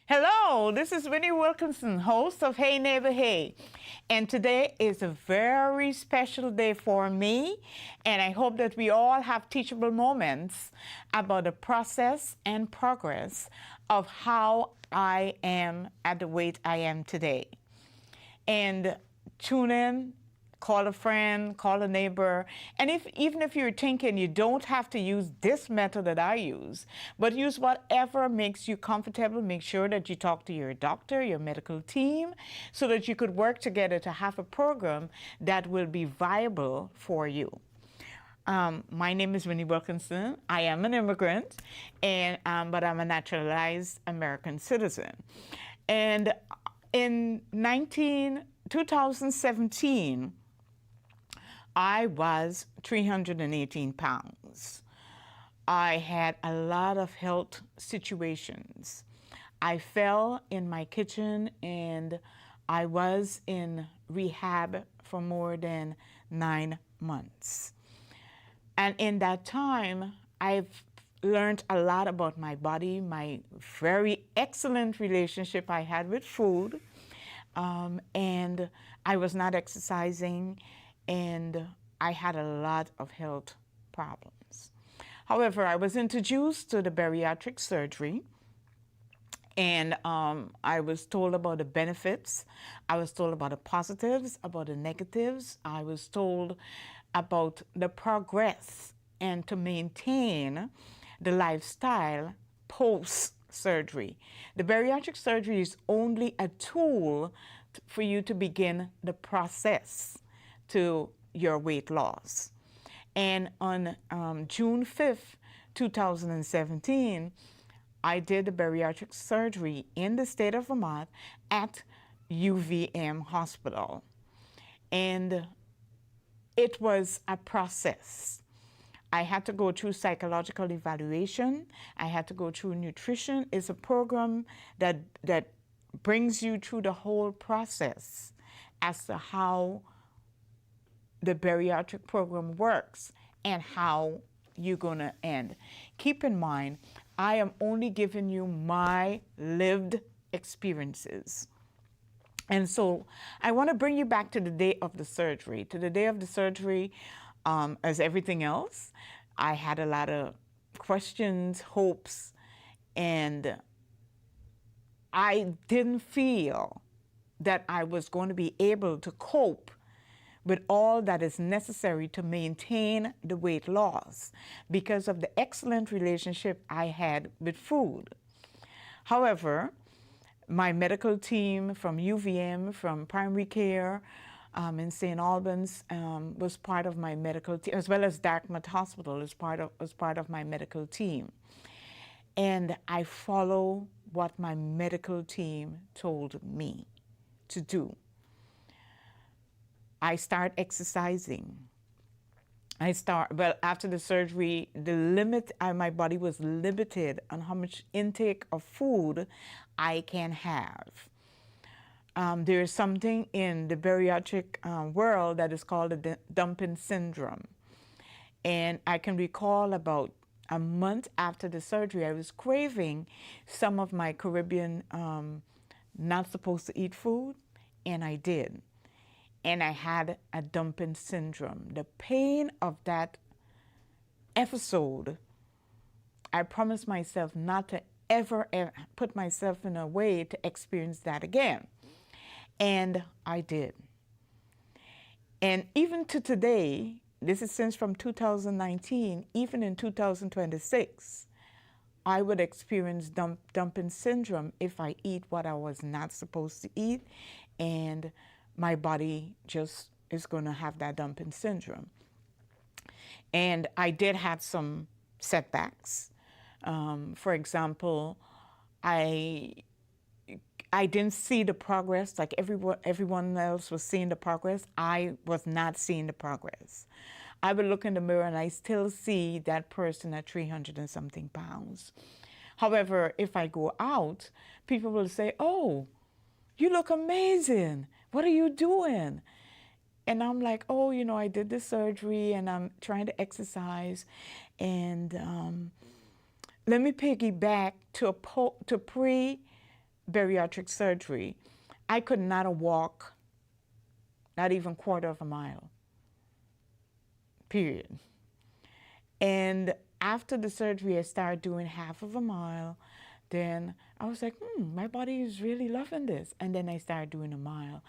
Hello, this is Winnie Wilkinson, host of Hey Neighbor Hey. And today is a very special day for me, and I hope that we all have teachable moments about the process and progress of how I am at the weight I am today. And tune in, call a friend, call a neighbor, and even if you're thinking you don't have to use this method that I use, but use whatever makes you comfortable. Make sure that you talk to your doctor, your medical team, so that you could work together to have a program that will be viable for you. My name is Winnie Wilkinson. I am an immigrant, and but I'm a naturalized American citizen. And in 2017, I was 318 pounds. I had a lot of health situations. I fell in my kitchen and I was in rehab for more than 9 months. And in that time, I've learned a lot about my body, my very excellent relationship I had with food, and I was not exercising, and I had a lot of health problems. However, I was introduced to the bariatric surgery, and I was told about the benefits. I was told about the positives, about the negatives. I was told about the progress and to maintain the lifestyle post-surgery. The bariatric surgery is only a tool for you to begin the process to your weight loss. And on June 5th, 2017, I did the bariatric surgery in the state of Vermont at UVM Hospital. And it was a process. I had to go through psychological evaluation. I had to go through nutrition. It's a program that brings you through the whole process as to how the bariatric program works and how you're going to end. Keep in mind, I am only giving you my lived experiences. And so I want to bring you back to the day of the surgery. To the day of the surgery, as everything else, I had a lot of questions, hopes, and I didn't feel that I was going to be able to cope with all that is necessary to maintain the weight loss because of the excellent relationship I had with food. However, my medical team from UVM, from primary care in St. Albans, was part of my medical team, as well as Dartmouth Hospital was part of my medical team. And I follow what my medical team told me to do. I start exercising. Well, after the surgery, my body was limited on how much intake of food I can have. There is something in the bariatric world that is called the dumping syndrome. And I can recall about a month after the surgery, I was craving some of my Caribbean not supposed to eat food, and I did. And I had a dumping syndrome. The pain of that episode, I promised myself not to ever put myself in a way to experience that again. And I did. And even to today, this is since from 2019, even in 2026, I would experience dumping syndrome if I eat what I was not supposed to eat, and my body just is going to have that dumping syndrome. And I did have some setbacks. For example, I didn't see the progress like everyone else was seeing the progress. I was not seeing the progress. I would look in the mirror and I still see that person at 300 and something pounds. However, if I go out, people will say, "Oh, you look amazing. What are you doing?" And I'm like, "Oh, I did the surgery and I'm trying to exercise." And let me piggyback to bariatric surgery, I could not walk, not even quarter of a mile, period. And after the surgery, I started doing half of a mile. Then I was like, my body is really loving this. And then I started doing a mile.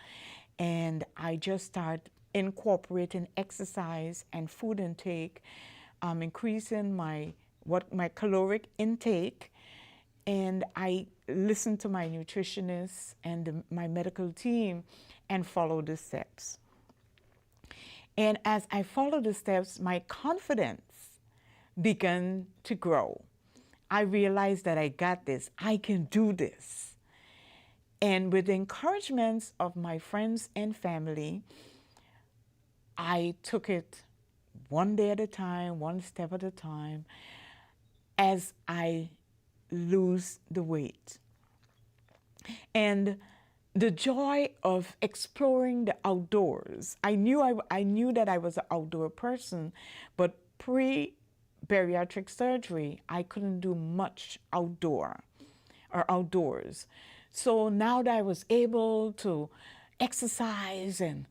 And I just started incorporating exercise and food intake, increasing my caloric intake. And I listened to my nutritionist and my medical team and followed the steps. And as I followed the steps, my confidence began to grow. I realized that I got this. I can do this. And with the encouragements of my friends and family, I took it one day at a time, one step at a time, as I lose the weight. And the joy of exploring the outdoors. I knew that I was an outdoor person, but pre-bariatric surgery, I couldn't do much outdoors. So now that I was able to exercise and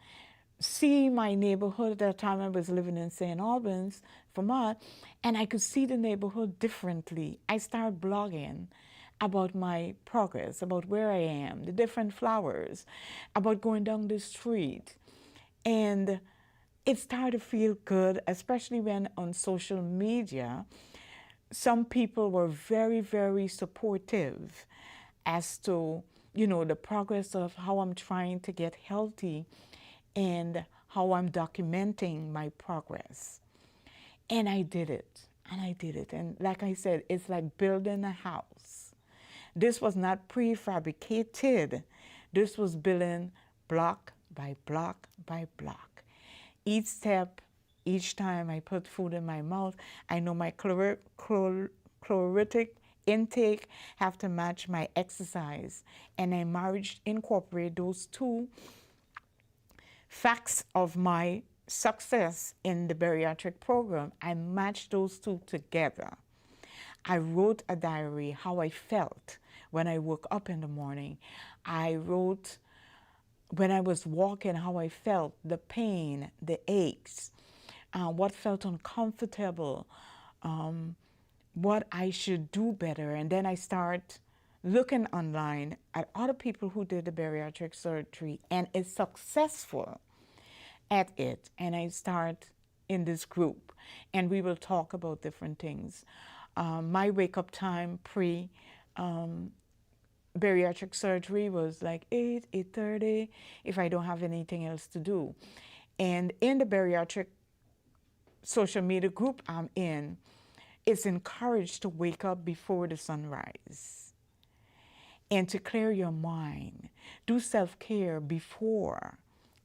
see my neighborhood, at that time I was living in St. Albans, Vermont, and I could see the neighborhood differently. I started blogging about my progress, about where I am, the different flowers, about going down the street. And it started to feel good, especially when on social media, some people were very, very supportive as to, the progress of how I'm trying to get healthy and how I'm documenting my progress. And I did it, and I did it. And like I said, it's like building a house. This was not prefabricated. This was building block by block by block. Each step, each time I put food in my mouth, I know my caloric intake have to match my exercise. And I incorporate those two facts of my success in the bariatric program. I matched those two together. I wrote a diary, how I felt when I woke up in the morning. I wrote when I was walking, how I felt, the pain, the aches, what felt uncomfortable, what I should do better. And then I start looking online at other people who did the bariatric surgery and is successful at it. And I start in this group, and we will talk about different things. My wake-up time pre-bariatric surgery was like 8:30 if I don't have anything else to do. And in the bariatric social media group I'm in, it's encouraged to wake up before the sunrise and to clear your mind. Do self-care before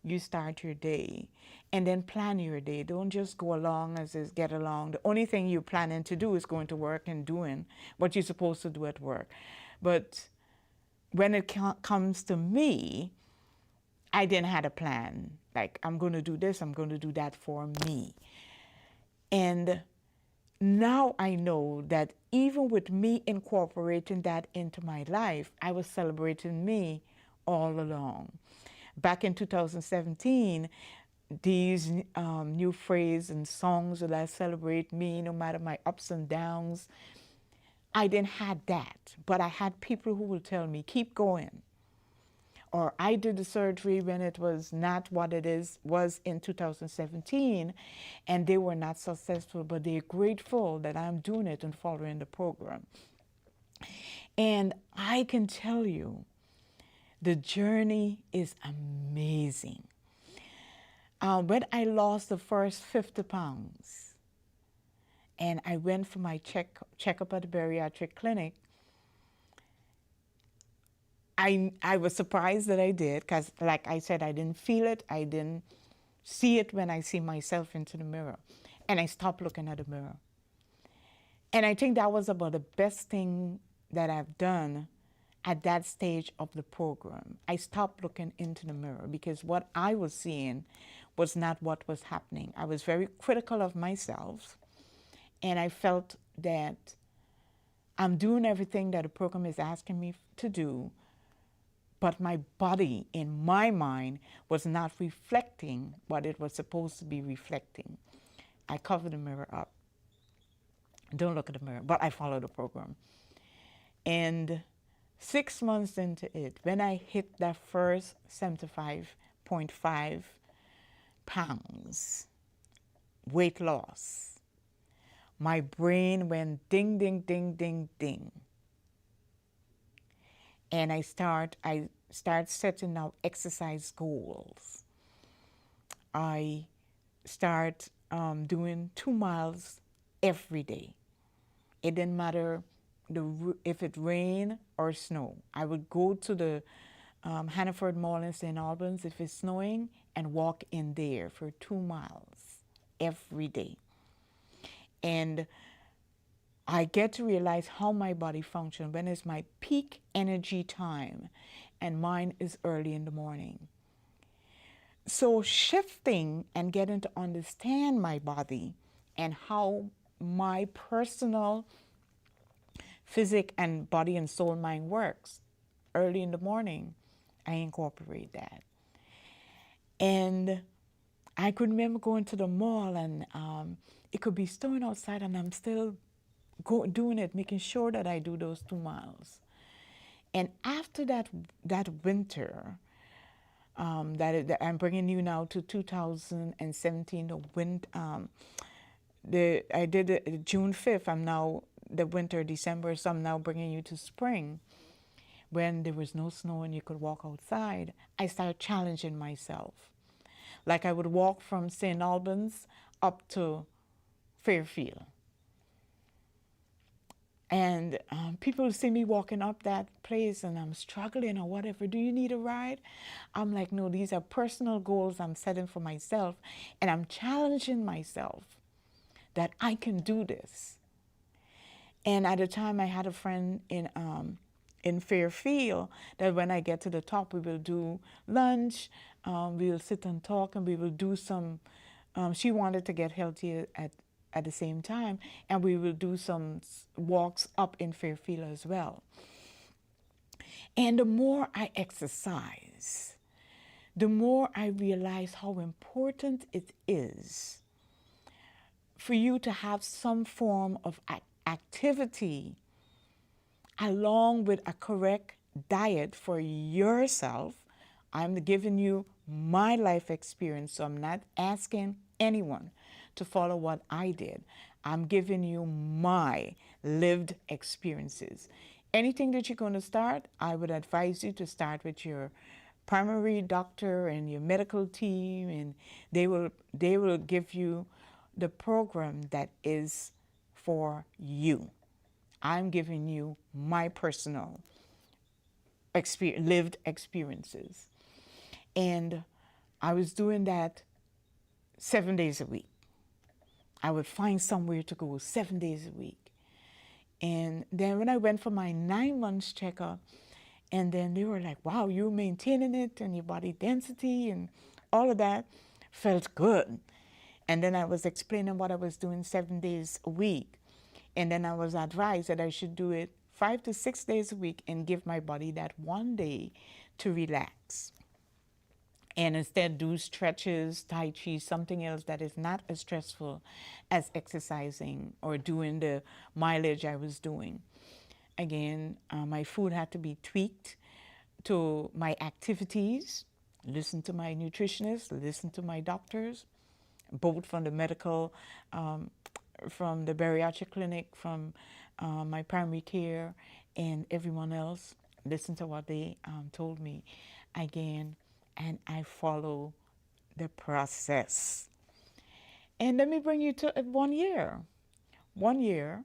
you start your day, and then plan your day. Don't just go along as is get along. The only thing you're planning to do is going to work and doing what you're supposed to do at work. But when it comes to me, I didn't have a plan. Like, I'm going to do this, I'm going to do that for me. And now I know that even with me incorporating that into my life, I was celebrating me all along. Back in 2017, these new phrases and songs that I celebrate me no matter my ups and downs, I didn't have that. But I had people who will tell me, keep going. Or I did the surgery when it was not what it was in 2017, and they were not successful, but they're grateful that I'm doing it and following the program. And I can tell you, the journey is amazing. When I lost the first 50 pounds, and I went for my checkup at the bariatric clinic, I was surprised that I did, because like I said, I didn't feel it. I didn't see it when I see myself into the mirror. And I stopped looking at the mirror. And I think that was about the best thing that I've done at that stage of the program. I stopped looking into the mirror because what I was seeing was not what was happening. I was very critical of myself, and I felt that I'm doing everything that the program is asking me to do, but my body, in my mind, was not reflecting what it was supposed to be reflecting. I covered the mirror up. Don't look at the mirror, but I followed the program. And 6 months into it, when I hit that first 75.5 pounds weight loss, my brain went ding, ding, ding, ding, ding. And I start setting out exercise goals. I start doing 2 miles every day. It didn't matter if it rained or snow. I would go to the Hannaford Mall in St. Albans if it's snowing and walk in there for 2 miles every day. And I get to realize how my body functions when it's my peak energy time, and mine is early in the morning. So shifting and getting to understand my body and how my personal physic and body and soul mind works early in the morning, I incorporate that. And I could remember going to the mall and it could be snowing outside and I'm still doing it, making sure that I do those 2 miles. And after that winter, that I'm bringing you now to 2017, I did it June 5th. I'm now the winter, December, so I'm now bringing you to spring. When there was no snow and you could walk outside, I started challenging myself. Like I would walk from St. Albans up to Fairfield. And people see me walking up that place and I'm struggling or whatever. Do you need a ride? I'm like, no, these are personal goals I'm setting for myself. And I'm challenging myself that I can do this. And at the time I had a friend in Fairfield that when I get to the top, we will do lunch, we'll sit and talk, and we will do some, she wanted to get healthy at the same time, and we will do some walks up in Fairfield as well. And the more I exercise, the more I realize how important it is for you to have some form of activity along with a correct diet for yourself. I'm giving you my life experience, so I'm not asking anyone to follow what I did. I'm giving you my lived experiences. Anything that you're going to start, I would advise you to start with your primary doctor and your medical team, and they will give you the program that is for you. I'm giving you my personal lived experiences. And I was doing that 7 days a week. I would find somewhere to go 7 days a week. And then when I went for my 9 months checkup, and then they were like, wow, you're maintaining it and your body density and all of that felt good. And then I was explaining what I was doing 7 days a week. And then I was advised that I should do it 5 to 6 days a week and give my body that 1 day to relax. And instead do stretches, Tai Chi, something else that is not as stressful as exercising or doing the mileage I was doing. Again, my food had to be tweaked to my activities, listen to my nutritionist, listen to my doctors, both from the medical, from the bariatric clinic, from my primary care, and everyone else. Listen to what they told me again, and I follow the process. And let me bring you to 1 year. 1 year,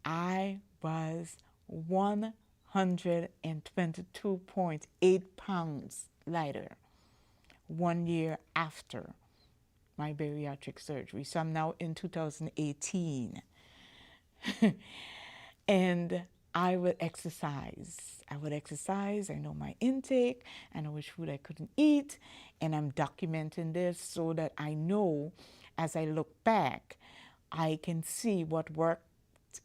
I was 122.8 pounds lighter 1 year after my bariatric surgery. So I'm now in 2018. And I would exercise. I know my intake. I know which food I couldn't eat. And I'm documenting this so that I know as I look back, I can see what worked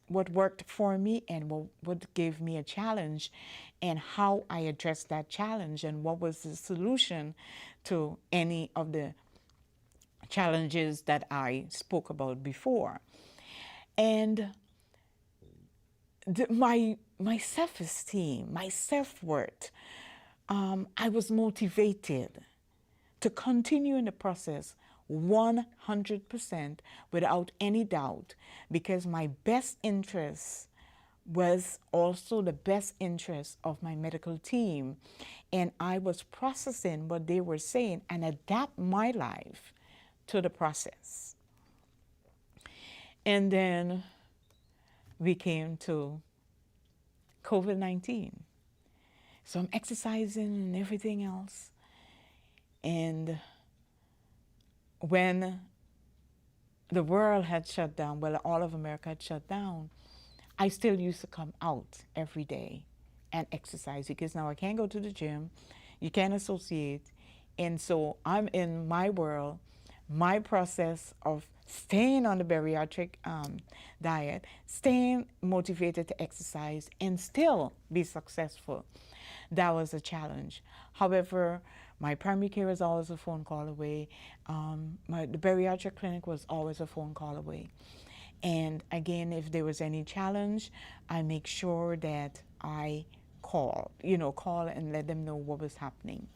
what worked for me and what gave me a challenge, and how I addressed that challenge, and what was the solution to any of the challenges that I spoke about before. And my self-esteem, my self-worth, I was motivated to continue in the process 100% without any doubt, because my best interest was also the best interest of my medical team, and I was processing what they were saying and adapt my life to the process. And then we came to COVID-19. So I'm exercising and everything else. And when the world had shut down, well, all of America had shut down, I still used to come out every day and exercise, because now I can't go to the gym, you can't associate. And so I'm in my world, my process of staying on the bariatric diet, staying motivated to exercise and still be successful. That was a challenge. However, my primary care was always a phone call away. The bariatric clinic was always a phone call away. And again, if there was any challenge, I make sure that I call and let them know what was happening.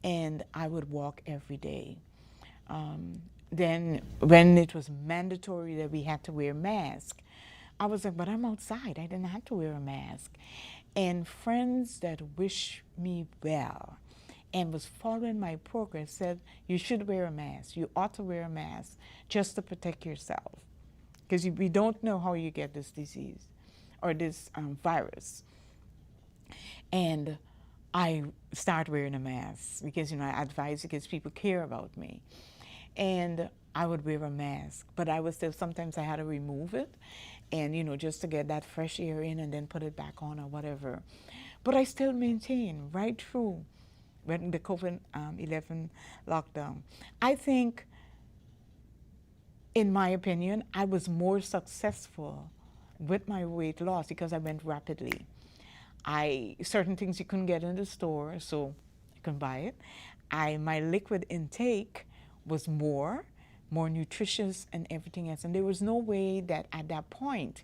And I would walk every day. Then when it was mandatory that we had to wear masks, I was like, but I'm outside, I didn't have to wear a mask. And friends that wish me well and was following my progress said, you should wear a mask, you ought to wear a mask just to protect yourself, because we don't know how you get this disease or this virus. And I started wearing a mask because, I advise, because people care about me. And I would wear a mask, but I was still, sometimes I had to remove it, and just to get that fresh air in and then put it back on or whatever. But I still maintain right through when the COVID-11 lockdown. I think, in my opinion, I was more successful with my weight loss because I went rapidly. Certain things you couldn't get in the store, so you can buy it. My liquid intake was more nutritious and everything else. And there was no way that at that point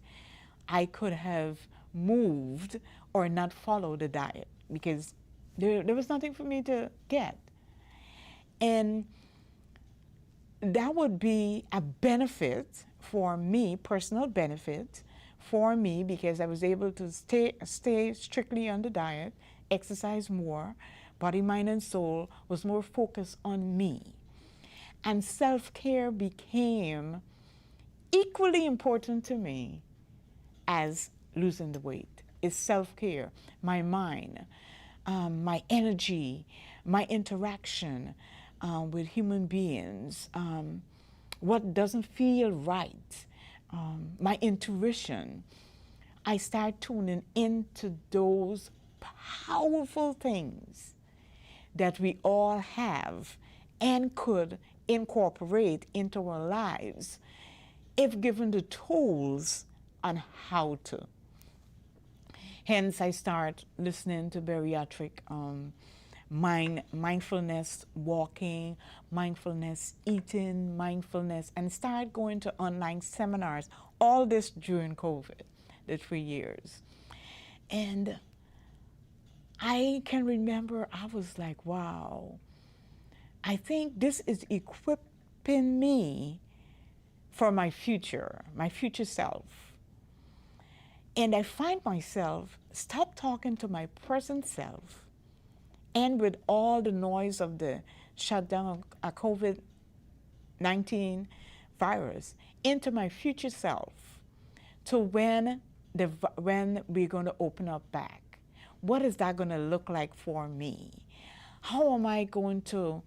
I could have moved or not followed the diet, because there was nothing for me to get. And that would be a benefit for me, personal benefit for me, because I was able to stay strictly on the diet, exercise more, body, mind, and soul was more focused on me. And self-care became equally important to me as losing the weight. It's self-care, my mind, my energy, my interaction with human beings, what doesn't feel right, my intuition. I start tuning into those powerful things that we all have and could incorporate into our lives if given the tools on how to. Hence, I start listening to bariatric mindfulness walking, mindfulness eating, mindfulness, and start going to online seminars, all this during COVID, the 3 years. And I can remember I was like, wow, I think this is equipping me for my future self. And I find myself stop talking to my present self, and with all the noise of the shutdown of COVID-19 virus, into my future self, to when we're going to open up back. What is that going to look like for me? How am I going to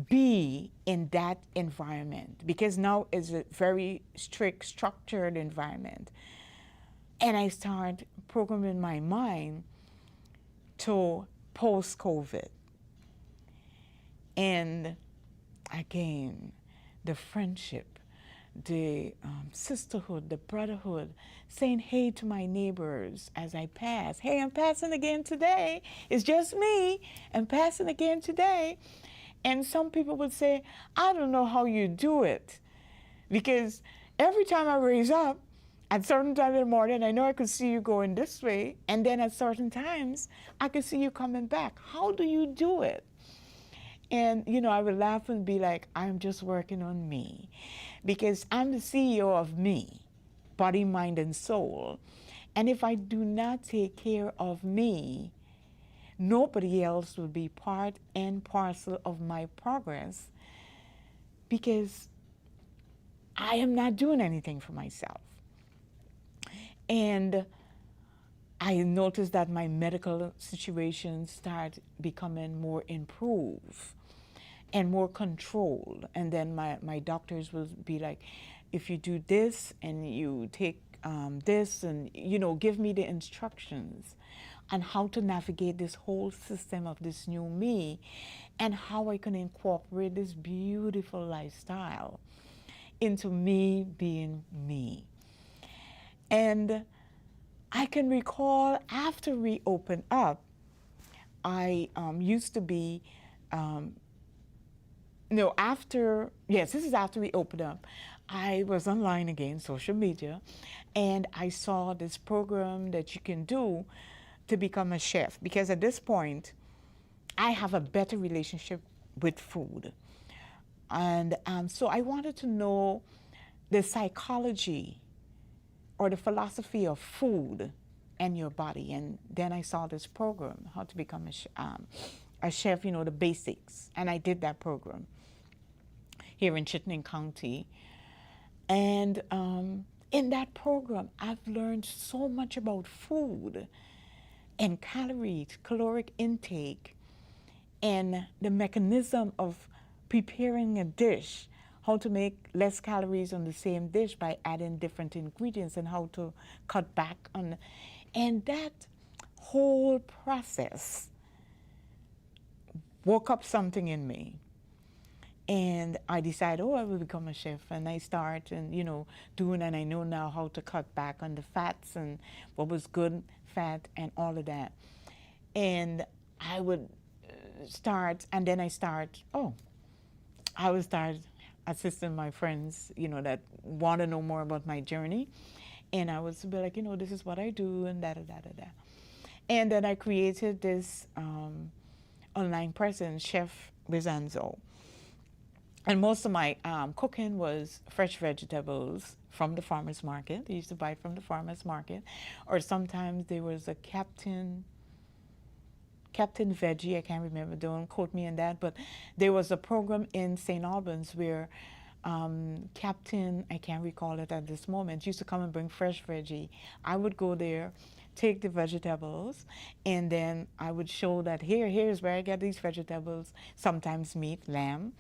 be in that environment? Because now it's a very strict, structured environment. And I start programming my mind to post-COVID. And again, the friendship, the sisterhood, the brotherhood, saying hey to my neighbors as I pass. Hey, I'm passing again today. It's just me. I'm passing again today. And some people would say, I don't know how you do it. Because every time I raise up, at certain times in the morning, I know I could see you going this way. And then at certain times, I could see you coming back. How do you do it? And, you know, I would laugh and be like, I'm just working on me. Because I'm the CEO of me, body, mind, and soul. And if I do not take care of me, nobody else will be part and parcel of my progress, because I am not doing anything for myself. And I noticed that my medical situation started becoming more improved and more controlled. And then my doctors will be like, if you do this and you take this, and, you know, give me the instructions on how to navigate this whole system of this new me and how I can incorporate this beautiful lifestyle into me being me. And I can recall after we opened up, I used to be, no, after, yes, this is after we opened up. I was online again, social media, and I saw this program that you can do to become a chef. Because at this point, I have a better relationship with food. And so I wanted to know the psychology or the philosophy of food and your body. And then I saw this program, how to become a chef, you know, the basics. And I did that program here in Chittenden County. And in that program, I've learned so much about food and calories, caloric intake, and the mechanism of preparing a dish, how to make less calories on the same dish by adding different ingredients, and how to cut back on. And that whole process woke up something in me. And I decided, oh, I will become a chef. And I start and, you know, doing, and I know now how to cut back on the fats and what was good fat and all of that. And I would start, and then I would start assisting my friends, you know, that want to know more about my journey. And I would be like, you know, this is what I do, and da da da da da. And then I created this online presence, Chef Bizanzo. And most of my cooking was fresh vegetables from the farmer's market. I used to buy it from the farmer's market. Or sometimes there was a Captain Veggie, I can't remember, don't quote me on that, but there was a program in St. Albans where Captain, I can't recall it at this moment, used to come and bring fresh veggie. I would go there, take the vegetables, and then I would show that here's where I get these vegetables, sometimes meat, lamb,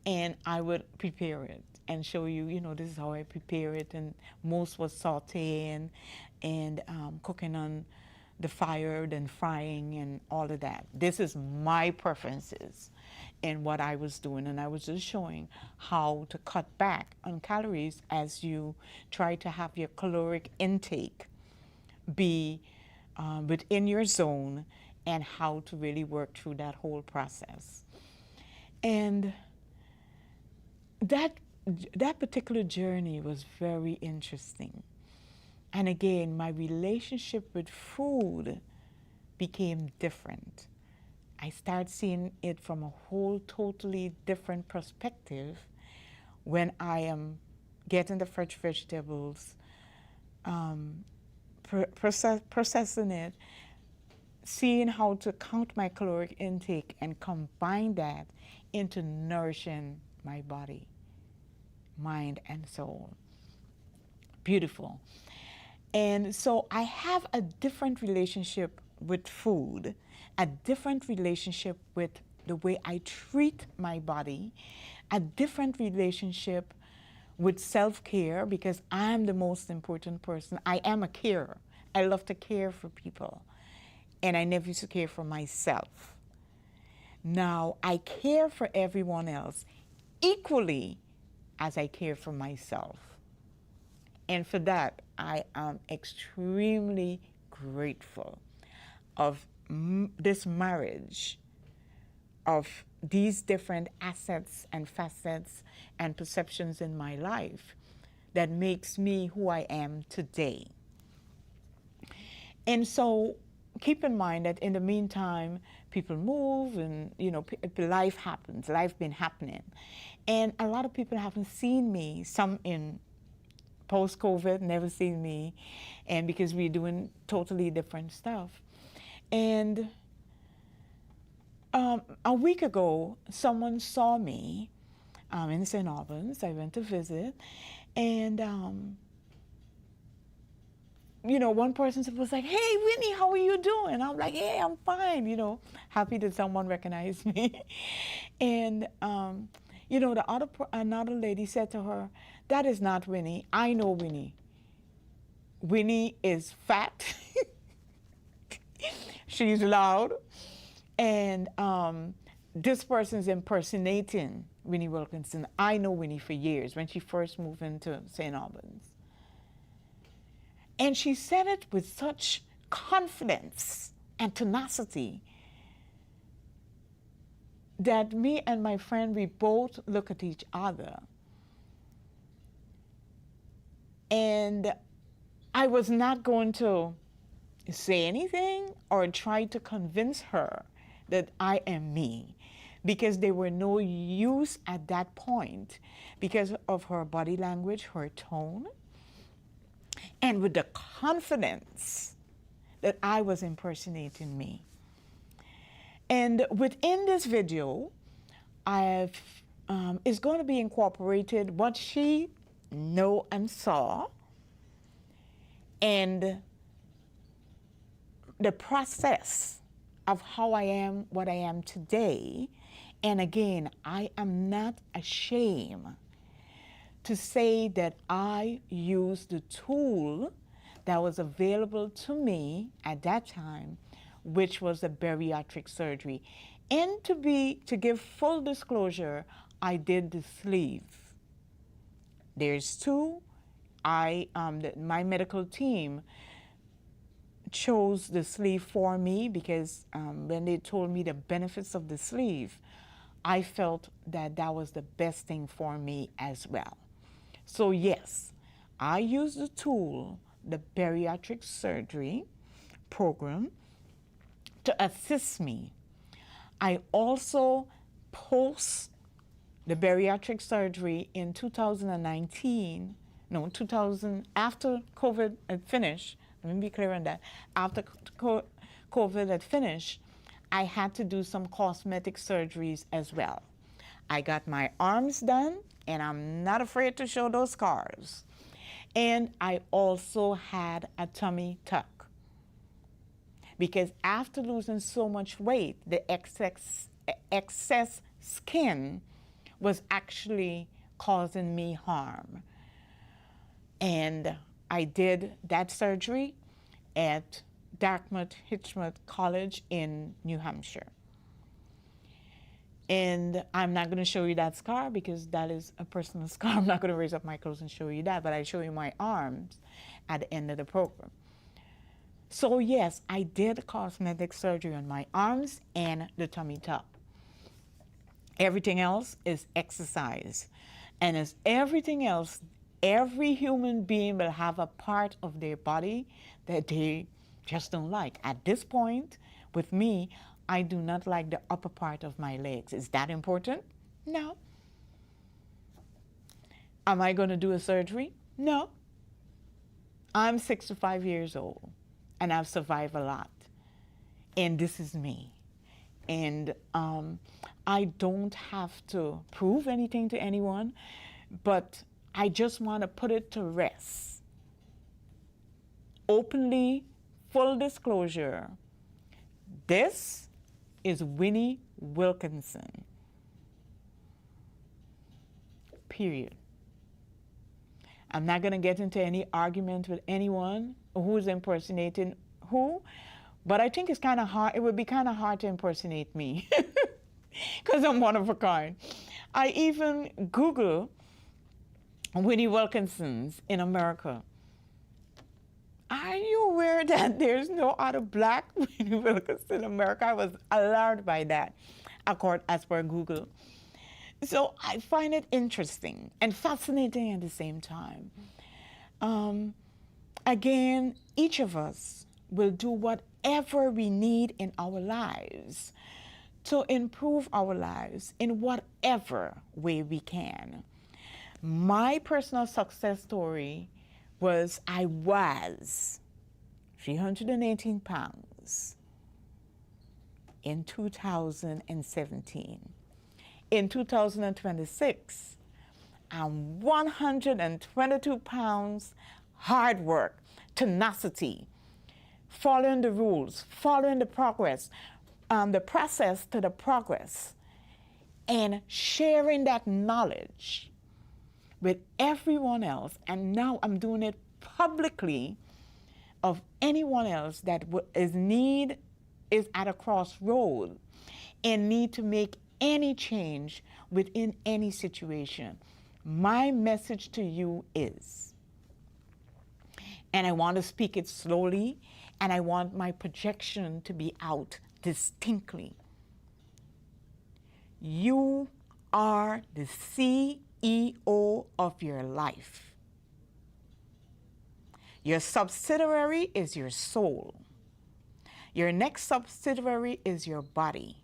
and I would prepare it and show you, you know, this is how I prepare it. And most was sauteing and cooking on the fire, then frying and all of that. This is my preferences and what I was doing. And I was just showing how to cut back on calories as you try to have your caloric intake be within your zone, and how to really work through that whole process. And that particular journey was very interesting. And again, my relationship with food became different. I started seeing it from a whole totally different perspective when I am getting the fresh vegetables, processing it, seeing how to count my caloric intake and combine that into nourishing my body, mind, and soul. Beautiful. And so I have a different relationship with food, a different relationship with the way I treat my body, a different relationship with self-care, because I'm the most important person. I am a carer. I love to care for people, and I never used to care for myself. Now I care for everyone else equally as I care for myself. And for that, I am extremely grateful of this marriage of these different assets and facets and perceptions in my life that makes me who I am today. And so keep in mind that in the meantime, people move and, you know, life happens, life been happening. And a lot of people haven't seen me, some in post-COVID, never seen me, and because we're doing totally different stuff. And a week ago, someone saw me in St. Albans. I went to visit, and you know, one person was like, "Hey, Winnie, how are you doing?" I'm like, "Hey, I'm fine." You know, happy that someone recognized me. And you know, another lady said to her, "That is not Winnie. I know Winnie. Winnie is fat. She's loud, and this person's impersonating Winnie Wilkinson. I know Winnie for years when she first moved into St. Albans." And she said it with such confidence and tenacity that me and my friend, we both look at each other. And I was not going to say anything or try to convince her that I am me, because there were no use at that point because of her body language, her tone, and with the confidence that I was impersonating me. And within this video, is going to be incorporated what she know and saw, and the process of how I am what I am today. And again, I am not ashamed to say that I used the tool that was available to me at that time, which was the bariatric surgery. And to give full disclosure, I did the sleeve. There's two. My medical team chose the sleeve for me because when they told me the benefits of the sleeve, I felt that that was the best thing for me as well. So yes, I used the tool, the bariatric surgery program, to assist me. I also post the bariatric surgery in 2019, after COVID had finished. Let me be clear on that. After COVID had finished, I had to do some cosmetic surgeries as well. I got my arms done, and I'm not afraid to show those scars. And I also had a tummy tuck, because after losing so much weight, the excess skin was actually causing me harm. And I did that surgery at Dartmouth-Hitchcock College in New Hampshire. And I'm not going to show you that scar because that is a personal scar. I'm not going to raise up my clothes and show you that, but I show you my arms at the end of the program. So yes, I did cosmetic surgery on my arms and the tummy tuck. Everything else is exercise. And as everything else, every human being will have a part of their body that they just don't like. At this point, with me, I do not like the upper part of my legs. Is that important? No. Am I going to do a surgery? No. I'm 65 years old, and I've survived a lot. And this is me. And I don't have to prove anything to anyone, but I just want to put it to rest. Openly, full disclosure, this is Winnie Wilkinson. Period. I'm not going to get into any argument with anyone who's impersonating who, but I think it's kind of hard. It would be kind of hard to impersonate me because I'm one of a kind. I even Google Winnie Wilkinson's in America. Are you aware that there's no other black Winnie Wilkinson in America? I was alarmed by that, as per Google. So I find it interesting and fascinating at the same time. Again, each of us will do whatever we need in our lives to improve our lives in whatever way we can. My personal success story was I was 318 pounds in 2017. In 2026, I'm 122 pounds, hard work, tenacity, following the rules, following the process to the progress, and sharing that knowledge with everyone else. And now I'm doing it publicly of anyone else that is at a crossroad and need to make any change within any situation. My message to you is, and I want to speak it slowly, and I want my projection to be out distinctly. You are the CEO of your life. Your subsidiary is your soul. Your next subsidiary is your body.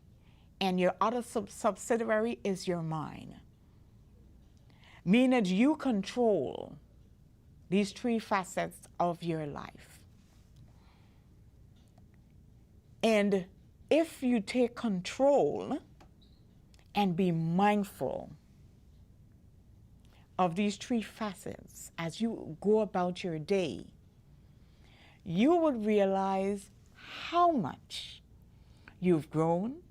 And your other subsidiary is your mind. Meaning that you control these three facets of your life. And if you take control and be mindful of these three facets as you go about your day, you would realize how much you've grown,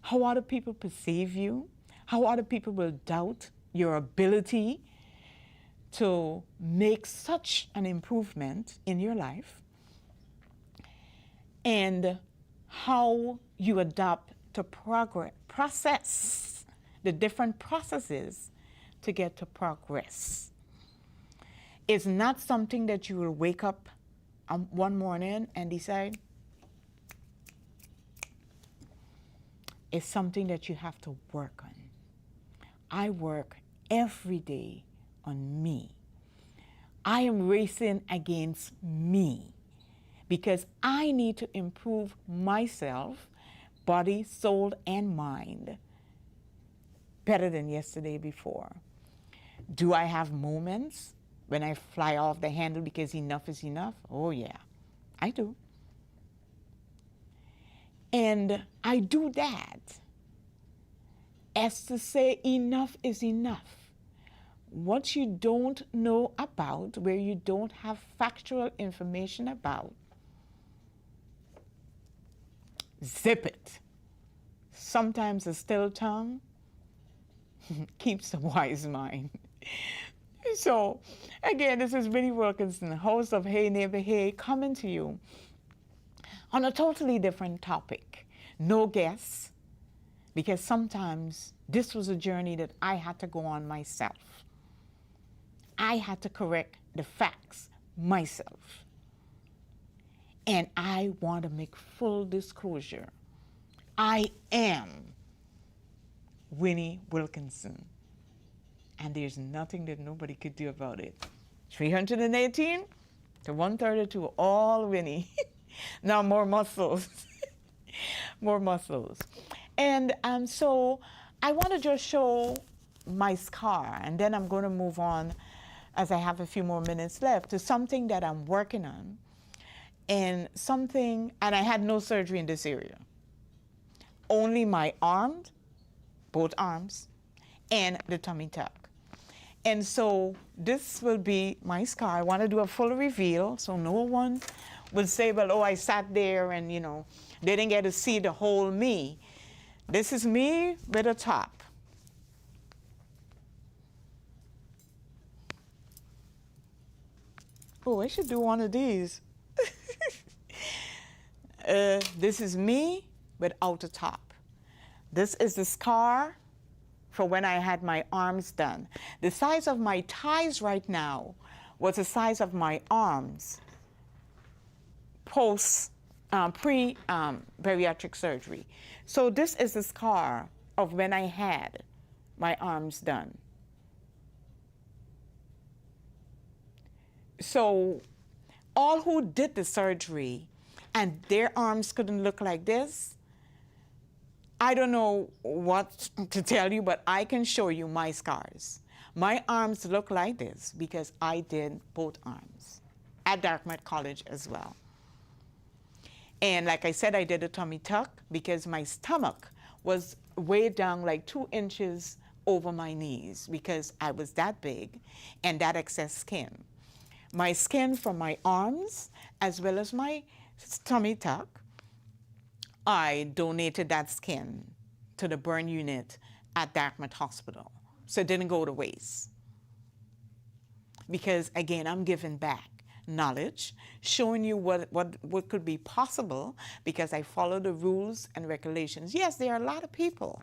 how other people perceive you, how other people will doubt your ability to make such an improvement in your life, and how you adapt to process the different processes to get to progress. It's not something that you will wake up one morning and decide. It's something that you have to work on. I work every day on me. I am racing against me because I need to improve myself, body, soul, and mind better than yesterday before. Do I have moments when I fly off the handle because enough is enough? Oh yeah, I do. And I do that as to say enough is enough. What you don't know about, where you don't have factual information about, zip it. Sometimes a still tongue keeps a wise mind. So, again, this is Winnie Wilkinson, host of Hey, Neighbor Hey, coming to you on a totally different topic. No guests, because sometimes this was a journey that I had to go on myself. I had to correct the facts myself. And I want to make full disclosure. I am Winnie Wilkinson. And there's nothing that nobody could do about it. 318 to 132, all Winnie. Now more muscles. More muscles. And so I want to just show my scar, and then I'm going to move on, as I have a few more minutes left, to something that I'm working on. And I had no surgery in this area. Only my arms, both arms, and the tummy tuck. And so this will be my scar. I want to do a full reveal so no one will say, well, oh, I sat there and, they didn't get to see the whole me. This is me with a top. Oh, I should do one of these. This is me without a top. This is the scar for when I had my arms done. The size of my thighs right now was the size of my arms pre-bariatric surgery. So this is the scar of when I had my arms done. So all who did the surgery and their arms couldn't look like this, I don't know what to tell you, but I can show you my scars. My arms look like this because I did both arms at Dartmouth College as well. And like I said, I did a tummy tuck because my stomach was way down like 2 inches over my knees because I was that big and that excess skin. My skin from my arms as well as my tummy tuck, I donated that skin to the burn unit at Dartmouth Hospital. So it didn't go to waste. Because again, I'm giving back knowledge, showing you what could be possible because I follow the rules and regulations. Yes, there are a lot of people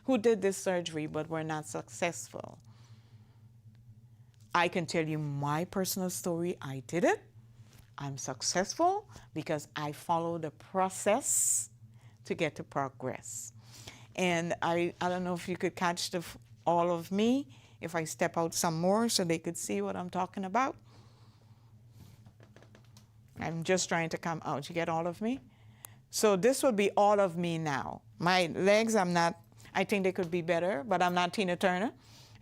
who did this surgery but were not successful. I can tell you my personal story. I did it. I'm successful because I follow the process to get to progress. And I don't know if you could catch all of me if I step out some more so they could see what I'm talking about. I'm just trying to come out. You get all of me? So this would be all of me now. My legs, I think they could be better, but I'm not Tina Turner.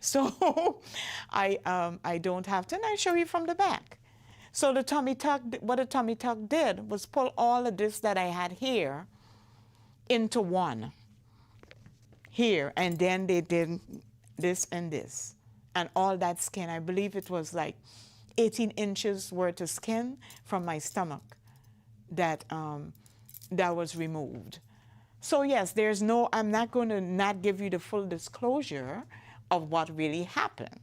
So I don't have to, and I show you from the back. So the tummy tuck, what the tummy tuck did was pull all of this that I had here into one here, and then they did this and this. And all that skin, I believe it was like 18 inches worth of skin from my stomach that, that was removed. So yes, I'm not going to not give you the full disclosure of what really happened.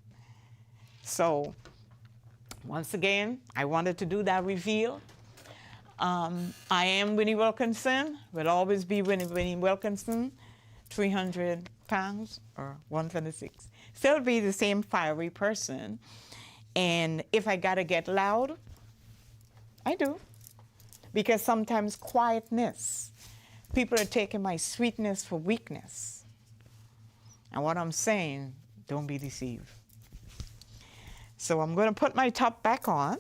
So once again, I wanted to do that reveal. I am Winnie Wilkinson, will always be Winnie Wilkinson, 300 pounds or 126. Still be the same fiery person. And if I gotta get loud, I do. Because sometimes quietness, people are taking my sweetness for weakness. And what I'm saying, don't be deceived. So I'm gonna put my top back on.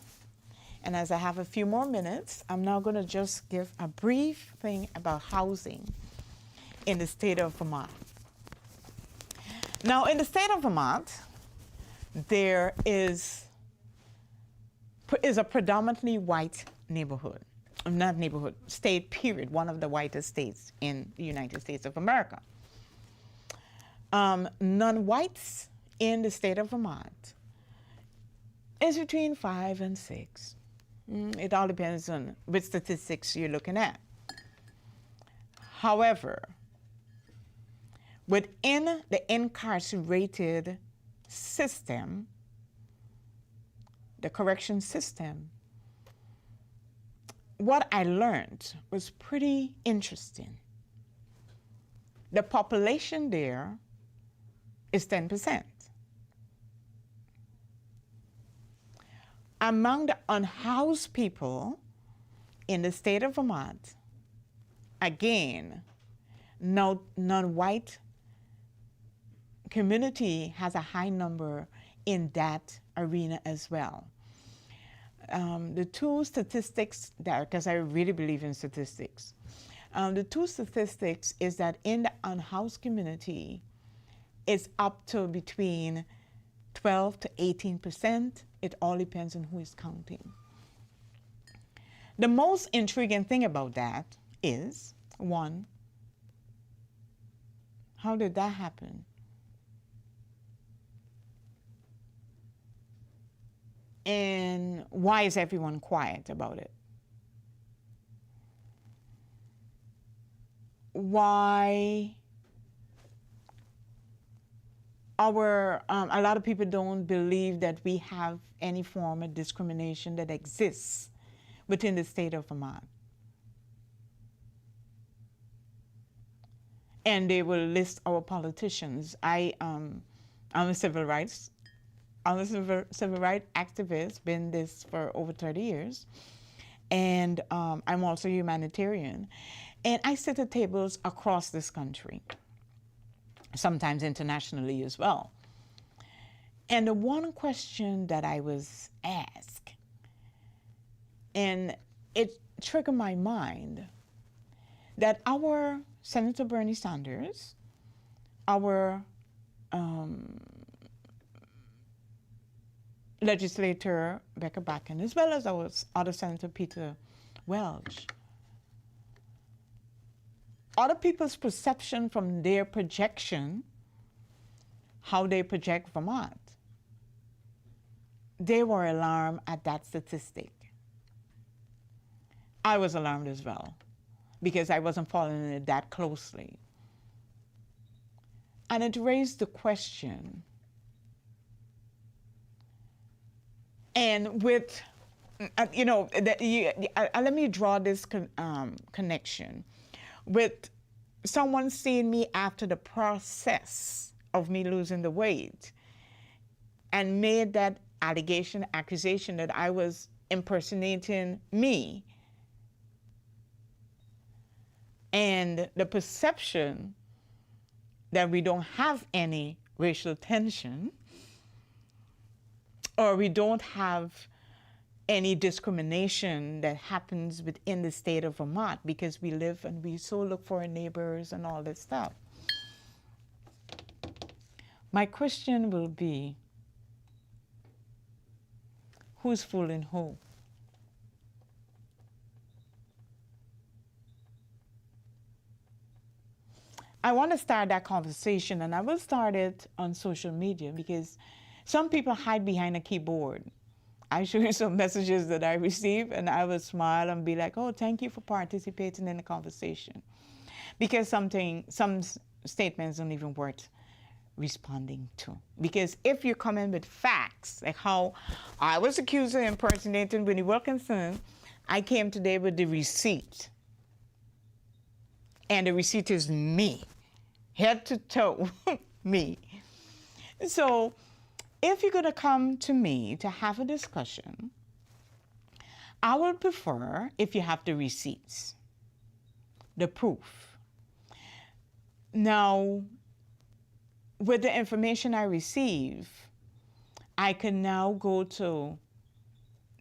And as I have a few more minutes, I'm now gonna just give a brief thing about housing in the state of Vermont. Now, in the state of Vermont, there is a predominantly white neighborhood, not neighborhood, state period, one of the whitest states in the United States of America. Non-whites in the state of Vermont is between 5 and 6. It all depends on which statistics you're looking at. However, within the incarcerated system, the correction system, what I learned was pretty interesting. The population there is 10%. Among the unhoused people in the state of Vermont, again, non-white community has a high number in that arena as well. The two statistics because I really believe in statistics. The two statistics is that in the unhoused community, it's up to between 12 to 18%. It all depends on who is counting. The most intriguing thing about that is, one, how did that happen? And why is everyone quiet about it? Why a lot of people don't believe that we have any form of discrimination that exists within the state of Vermont. and they will list our politicians. I'm a civil rights, I'm a civil rights activist, been this for over 30 years, and I'm also a humanitarian. And I sit at tables across this country, sometimes internationally as well. And the one question that I was asked, and it triggered my mind, that our Senator Bernie Sanders, our legislator Becca Backen, as well as our other Senator Peter Welch, other people's perception from their projection, how they project Vermont, they were alarmed at that statistic. I was alarmed as well, because I wasn't following it that closely. And it raised the question, and with, let me draw this connection. With someone seeing me after the process of me losing the weight and made that accusation that I was impersonating me, and the perception that we don't have any racial tension, or we don't have any discrimination that happens within the state of Vermont, because we live and we so look for our neighbors and all this stuff. My question will be, who's fooling who? I want to start that conversation, and I will start it on social media, because some people hide behind a keyboard. I show you some messages that I receive, and I will smile and be like, oh, thank you for participating in the conversation. Because some statements don't even worth responding to. Because if you come in with facts, like how I was accused of impersonating Winnie Wilkinson, I came today with the receipt. And the receipt is me, head to toe, me. So if you're going to come to me to have a discussion, I would prefer if you have the receipts, the proof. Now, with the information I receive, I can now go to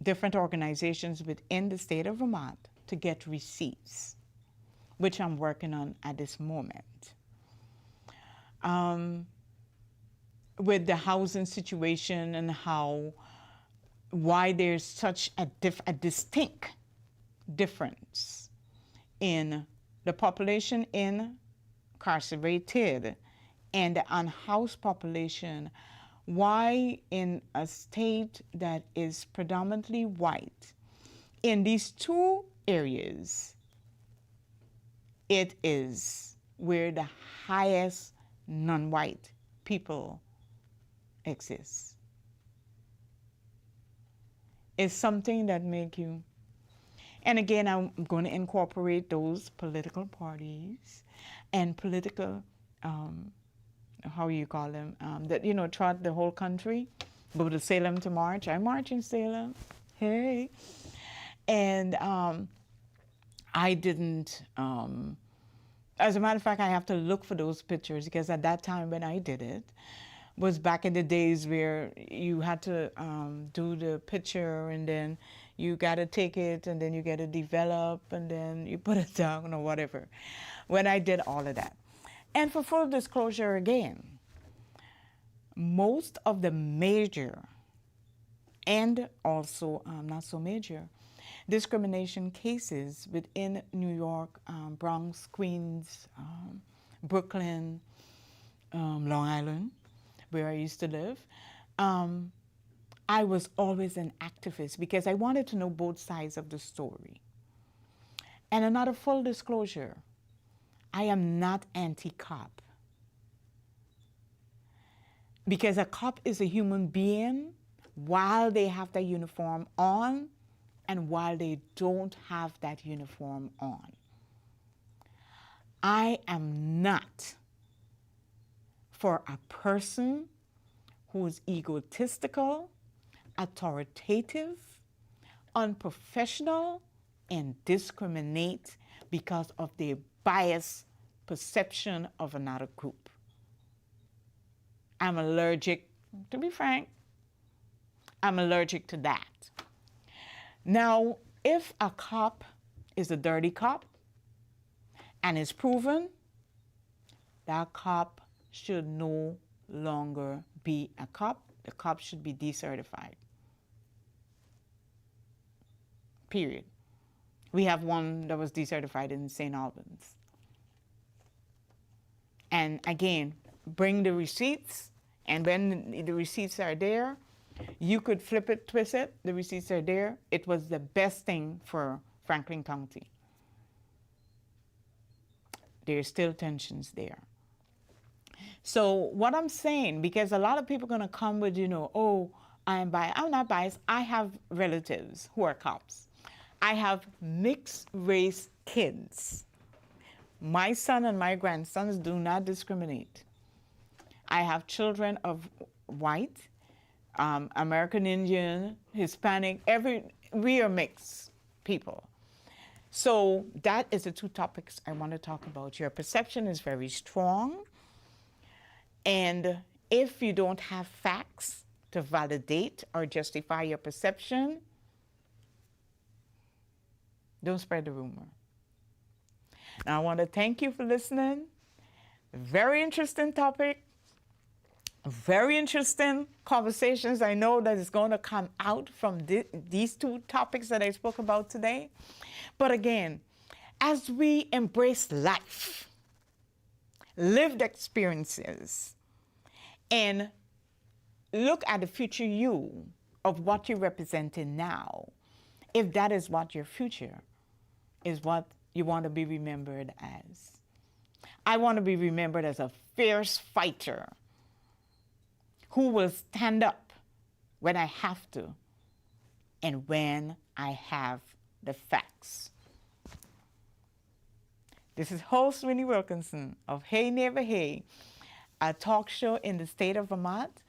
different organizations within the state of Vermont to get receipts, which I'm working on at this moment. With the housing situation and why there's such a distinct difference in the population incarcerated and the unhoused population, why in a state that is predominantly white, in these two areas, it is where the highest non-white people exist. It's something that make you, and again, I'm going to incorporate those political parties and political, how you call them, that, trot the whole country, go to Salem to march. I march in Salem, hey. And I didn't, as a matter of fact, I have to look for those pictures, because at that time when I did it was back in the days where you had to do the picture, and then you got to take it, and then you got to develop, and then you put it down or whatever, when I did all of that. And for full disclosure again, most of the major and also not so major discrimination cases within New York, Bronx, Queens, Brooklyn, Long Island, where I used to live, I was always an activist because I wanted to know both sides of the story. And another full disclosure, I am not anti-cop. Because a cop is a human being while they have their uniform on and while they don't have that uniform on. I am not for a person who is egotistical, authoritative, unprofessional, and discriminate because of their biased perception of another group. I'm allergic, to be frank, I'm allergic to that. Now, if a cop is a dirty cop and is proven, that cop should no longer be a cop. The cop should be decertified. Period. We have one that was decertified in St. Albans. And again, bring the receipts, and when the receipts are there, you could flip it, twist it, the receipts are there. It was the best thing for Franklin County. There's still tensions there. So what I'm saying, because a lot of people are going to come with, oh, I'm biased. I'm not biased. I have relatives who are cops. I have mixed race kids. My son and my grandsons do not discriminate. I have children of white, American Indian, Hispanic, we are mixed people. So that is the two topics I want to talk about. Your perception is very strong. And if you don't have facts to validate or justify your perception, don't spread the rumor. Now, I want to thank you for listening. Very interesting topic. Very interesting conversations. I know that is going to come out from these two topics that I spoke about today. But again, as we embrace life, lived experiences, and look at the future you of what you're representing now, if that is what your future is, what you want to be remembered as. I want to be remembered as a fierce fighter who will stand up when I have to and when I have the facts. This is host Winnie Wilkinson of Hey Neighbor Hey, a talk show in the state of Vermont,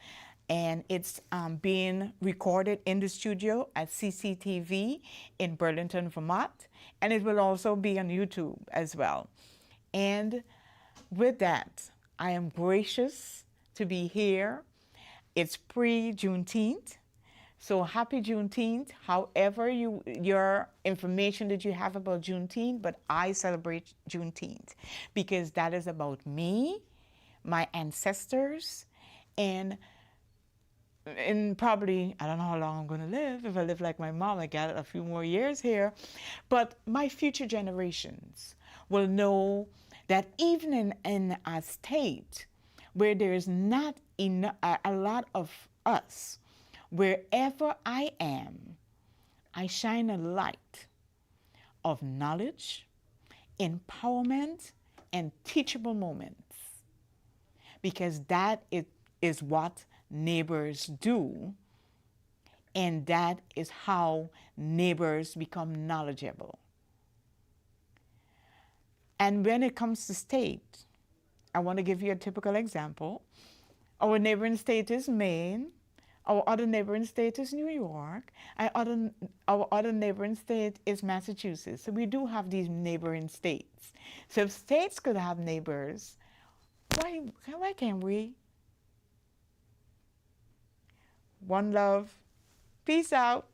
and it's being recorded in the studio at CCTV in Burlington, Vermont, and it will also be on YouTube as well. And with that, I am gracious to be here. It's pre-Juneteenth, so happy Juneteenth. However, your information that you have about Juneteenth, but I celebrate Juneteenth because that is about me, my ancestors, and probably, I don't know how long I'm going to live. If I live like my mom, I got a few more years here. But my future generations will know that even in a state where there is not a lot of us, wherever I am, I shine a light of knowledge, empowerment, and teachable moments. Because that is what neighbors do, and that is how neighbors become knowledgeable. And when it comes to state, I want to give you a typical example. Our neighboring state is Maine. Our other neighboring state is New York. Our other neighboring state is Massachusetts. So we do have these neighboring states. So if states could have neighbors, why can't we? One love. Peace out.